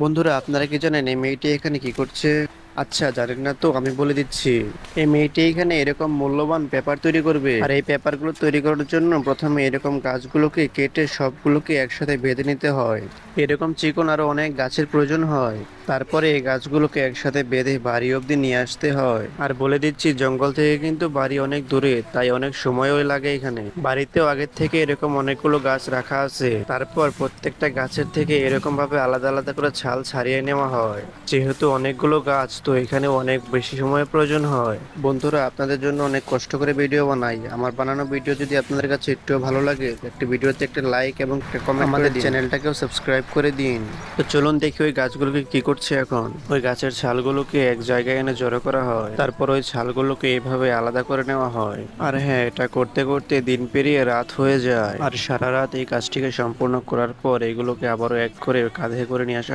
বন্ধুরা, আপনারা কি জানেন এই মেয়েটি এখানে কি করছে? আচ্ছা, জানেন না তো আমি বলে দিচ্ছি। এই মেয়েটি এখানে এরকম মূল্যবান পেপার তৈরি করবে, আর এই পেপারগুলো তৈরি করার জন্য প্রথমে এরকম গাছগুলোকে কেটে সবগুলোকে একসাথে বেঁধে নিতে হয়। এরকম চিকন আরো অনেক গাছের প্রয়োজন হয়। তারপরে এই গাছগুলোকে একসাথে বেঁধে বাড়ি অব্দি নিয়ে আসতে হয়। আর বলে দিচ্ছি, জঙ্গল থেকে কিন্তু বাড়ি অনেক দূরে, তাই অনেক সময়ও লাগে। এখানে বাড়িতেও আগের থেকে এরকম অনেকগুলো গাছ রাখা আছে। তারপর প্রত্যেকটা গাছের থেকে এরকম ভাবে আলাদা আলাদা করে ছাল ছাড়িয়ে নেওয়া হয়। যেহেতু অনেকগুলো গাছ, তো এখানে অনেক বেশি সময়ের প্রয়োজন হয়। বন্ধুরা, আপনাদের জন্য অনেক কষ্ট করে ভিডিও বানাই। আমার বানানো ভিডিও যদি আপনাদের কাছে একটু ভালো লাগে, একটা ভিডিওতে একটা লাইক এবং একটা কমেন্ট করে দিন। চ্যানেলটাকেও সাবস্ক্রাইব করে দিন। তো চলুন দেখি ওই গাছগুলোকে কি করছে এখন। ওই গাছের ছালগুলোকে এক জায়গায় এনে জড়ো করা হয়, তারপর ওই ছালগুলোকে এভাবে আলাদা করে নেওয়া হয়। আর হ্যাঁ, এটা করতে করতে দিন পেরিয়ে রাত হয়ে যায়। আর সারা রাত এই কাজটিকে সম্পূর্ণ করার পর এগুলোকে আবারও এক করে কাঁধে করে নিয়ে আসা হয়।